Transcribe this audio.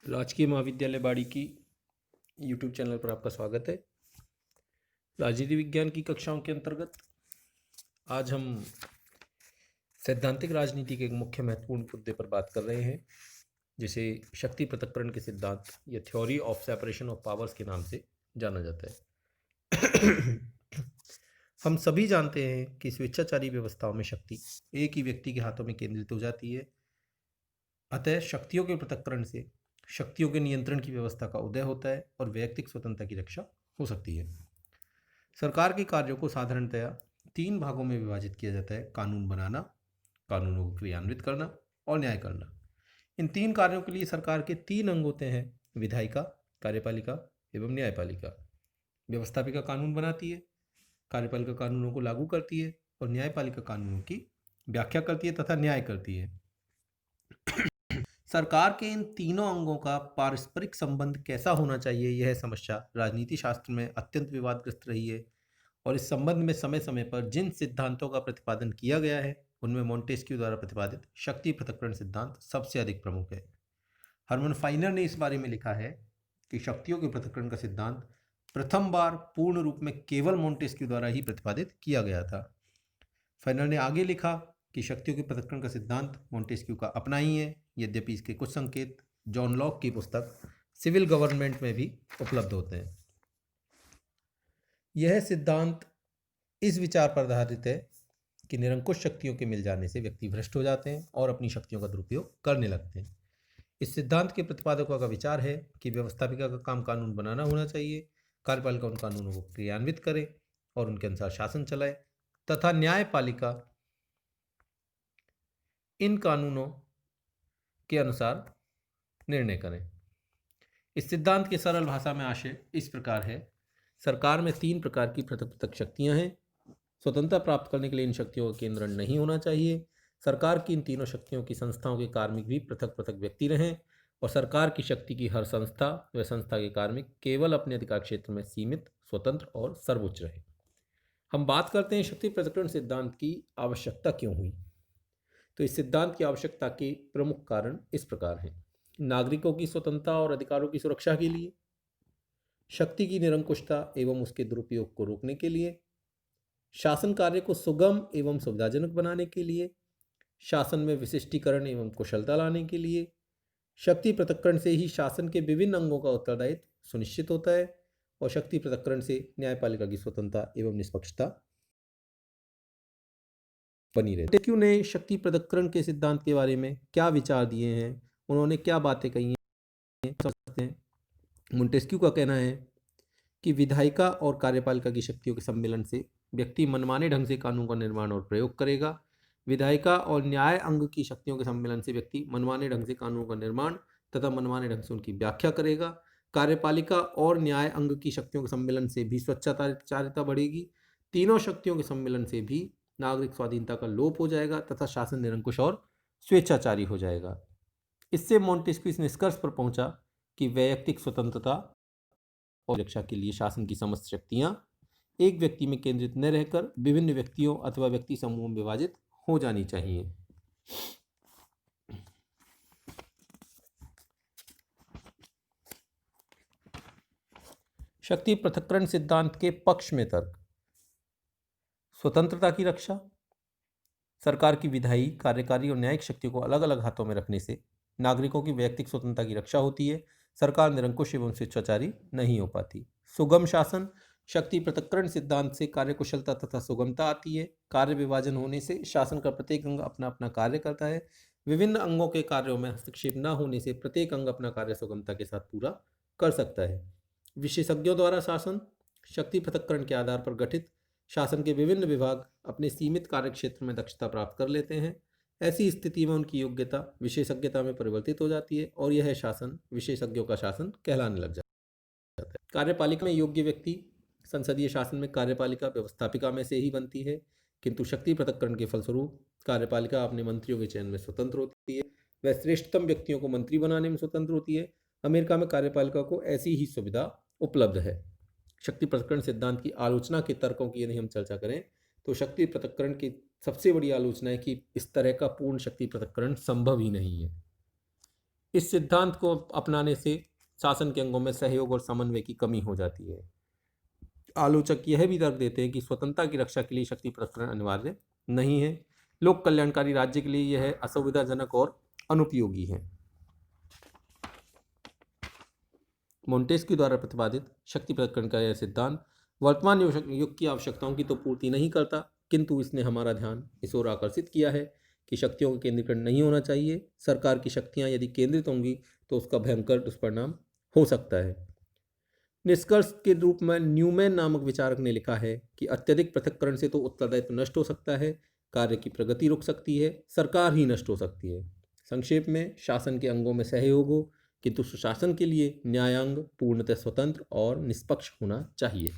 राजकीय महाविद्यालय बाड़ी की यूट्यूब चैनल पर आपका स्वागत है। राजनीति विज्ञान की कक्षाओं के अंतर्गत आज हम सैद्धांतिक राजनीति के एक मुख्य महत्वपूर्ण मुद्दे पर बात कर रहे हैं, जिसे शक्ति पृथक्करण के सिद्धांत या theory of separation of powers के नाम से जाना जाता है। हम सभी जानते हैं कि स्वेच्छाचारी व्यवस्थाओं में शक्ति एक ही व्यक्ति के हाथों में केंद्रित हो जाती है। अतः शक्तियों के पृथक्करण से शक्तियों के नियंत्रण की व्यवस्था का उदय होता है और वैयक्तिक स्वतंत्रता की रक्षा हो सकती है। सरकार के कार्यों को साधारणतया 3 भागों में विभाजित किया जाता है: कानून बनाना, कानूनों को क्रियान्वित करना और न्याय करना। इन 3 कार्यों के लिए सरकार के 3 अंग होते हैं: विधायिका, कार्यपालिका एवं न्यायपालिका। व्यवस्थापिका कानून बनाती है, कार्यपालिका कानूनों को लागू करती है और न्यायपालिका कानूनों की व्याख्या करती है तथा न्याय करती है। सरकार के इन तीनों अंगों का पारस्परिक संबंध कैसा होना चाहिए, यह समस्या राजनीति शास्त्र में अत्यंत विवादग्रस्त रही है और इस संबंध में समय समय पर जिन सिद्धांतों का प्रतिपादन किया गया है उनमें मोंटेस्क्यू द्वारा प्रतिपादित शक्ति पृथक्करण सिद्धांत सबसे अधिक प्रमुख है। हरमन फाइनर ने इस बारे में लिखा है कि शक्तियों के पृथक्करण का सिद्धांत प्रथम बार पूर्ण रूप में केवल मोंटेस्क्यू द्वारा ही प्रतिपादित किया गया था। फाइनर ने आगे लिखा कि शक्तियों के पृथक्करण का सिद्धांत मोंटेस्क्यू का अपना ही है, यद्यपि इसके कुछ संकेत जॉन लॉक की पुस्तक सिविल गवर्नमेंट में भी उपलब्ध होते हैं। यह सिद्धांत इस विचार पर आधारित है कि निरंकुश शक्तियों के मिल जाने से व्यक्ति भ्रष्ट हो जाते हैं और अपनी शक्तियों का दुरुपयोग करने लगते हैं। इस सिद्धांत के प्रतिपादकों का विचार है कि व्यवस्थापिका का काम कानून बनाना होना चाहिए, कार्यपालिका उन कानूनों को क्रियान्वित करे और उनके अनुसार शासन चलाए तथा न्यायपालिका इन कानूनों के अनुसार निर्णय करें। इस सिद्धांत के सरल भाषा में आशय इस प्रकार है: सरकार में 3 प्रकार की पृथक पृथक शक्तियां हैं। स्वतंत्रता प्राप्त करने के लिए इन शक्तियों का केंद्रण नहीं होना चाहिए। सरकार की इन तीनों शक्तियों की संस्थाओं के कार्मिक भी पृथक पृथक व्यक्ति रहें और सरकार की शक्ति की हर संस्था व संस्था के कार्मिक केवल अपने अधिकार क्षेत्र में सीमित, स्वतंत्र और सर्वोच्च रहे। हम बात करते हैं शक्ति पृथक्करण सिद्धांत की आवश्यकता क्यों हुई। तो इस सिद्धांत की आवश्यकता के प्रमुख कारण इस प्रकार हैं: नागरिकों की स्वतंत्रता और अधिकारों की सुरक्षा के लिए, शक्ति की निरंकुशता एवं उसके दुरुपयोग को रोकने के लिए, शासन कार्य को सुगम एवं सुविधाजनक बनाने के लिए, शासन में विशिष्टीकरण एवं कुशलता लाने के लिए, शक्ति पृथक्करण से ही शासन के विभिन्न अंगों का उत्तरदायित्व सुनिश्चित होता है और शक्ति पृथक्करण से न्यायपालिका की स्वतंत्रता एवं निष्पक्षता बनी रहती है। मोंटेस्क्यू ने शक्ति पृथक्करण के सिद्धांत के बारे में क्या विचार दिए हैं, उन्होंने क्या बातें कही हैं, समझते हैं। मोंटेस्क्यू का कहना है कि विधायिका और कार्यपालिका की शक्तियों के सम्मेलन से व्यक्ति मनमाने ढंग से कानून का निर्माण और प्रयोग करेगा। विधायिका और न्याय अंग की शक्तियों के सम्मेलन से व्यक्ति मनमाने ढंग से कानून का निर्माण तथा मनमाने ढंग से उनकी व्याख्या करेगा। कार्यपालिका और न्याय अंग की शक्तियों के सम्मेलन से भी स्वच्छाचारिता बढ़ेगी। तीनों शक्तियों के सम्मेलन से भी नागरिक स्वाधीनता का लोप हो जाएगा तथा शासन निरंकुश और स्वेच्छाचारी हो जाएगा। इससे मोंटेस्क्यू इस निष्कर्ष पर पहुंचा कि वैयक्तिक स्वतंत्रता और रक्षा के लिए शासन की समस्त शक्तियां एक व्यक्ति में केंद्रित न रहकर विभिन्न व्यक्तियों अथवा व्यक्ति समूहों में विभाजित हो जानी चाहिए। शक्ति पृथक्करण सिद्धांत के पक्ष में तर्क: स्वतंत्रता की रक्षा। सरकार की विधायी, कार्यकारी और न्यायिक शक्तियों को अलग अलग हाथों में रखने से नागरिकों की वैयक्तिक स्वतंत्रता की रक्षा होती है। सरकार निरंकुश एवं स्वेच्छाचारी नहीं हो पाती। सुगम शासन। शक्ति पृथक्करण सिद्धांत से कार्यकुशलता तथा सुगमता आती है। कार्य विभाजन होने से शासन का प्रत्येक अंग अपना अपना कार्य करता है। विभिन्न अंगों के कार्यों में हस्तक्षेप न होने से प्रत्येक अंग अपना कार्य सुगमता के साथ पूरा कर सकता है। विशेषज्ञों द्वारा शासन। शक्ति पृथक्करण के आधार पर गठित शासन के विभिन्न विभाग अपने सीमित कार्यक्षेत्र में दक्षता प्राप्त कर लेते हैं। ऐसी स्थिति में उनकी योग्यता विशेषज्ञता में परिवर्तित हो जाती है और यह शासन विशेषज्ञों का शासन कहलाने लग जाता है। कार्यपालिका में योग्य व्यक्ति संसदीय शासन में कार्यपालिका व्यवस्थापिका में से ही बनती है, किंतु शक्ति पृथक्करण के फलस्वरूप कार्यपालिका अपने मंत्रियों के चयन में स्वतंत्र होती है। वह श्रेष्ठतम व्यक्तियों को मंत्री बनाने में स्वतंत्र होती है। अमेरिका में कार्यपालिका को ऐसी ही सुविधा उपलब्ध है। शक्ति पृथक्करण सिद्धांत की आलोचना के तर्कों की यदि हम चर्चा करें तो शक्ति पृथक्करण की सबसे बड़ी आलोचना है कि इस तरह का पूर्ण शक्ति पृथक्करण संभव ही नहीं है। इस सिद्धांत को अपनाने से शासन के अंगों में सहयोग और समन्वय की कमी हो जाती है। आलोचक यह भी तर्क देते हैं कि स्वतंत्रता की रक्षा के लिए शक्ति प्रकरण अनिवार्य नहीं है। लोक कल्याणकारी राज्य के लिए यह असुविधाजनक और अनुपयोगी है। मोंटेस्क्यू द्वारा प्रतिपादित शक्ति प्रकरण का यह सिद्धांत वर्तमान युग की आवश्यकताओं की तो पूर्ति नहीं करता, किंतु इसने हमारा ध्यान इस ओर आकर्षित किया है कि शक्तियों का केंद्रीकरण नहीं होना चाहिए। सरकार की शक्तियां यदि केंद्रित होंगी तो उसका भयंकर दुष्परिणाम हो सकता है। निष्कर्ष के रूप में न्यूमैन नामक विचारक ने लिखा है कि अत्यधिक पृथक्करण से तो उत्तरदायित्व नष्ट हो सकता है, कार्य की प्रगति रुक सकती है, सरकार ही नष्ट हो सकती है। संक्षेप में, शासन के अंगों में सहयोग हो, किंतु सुशासन के लिए न्यायांग पूर्णतः स्वतंत्र और निष्पक्ष होना चाहिए।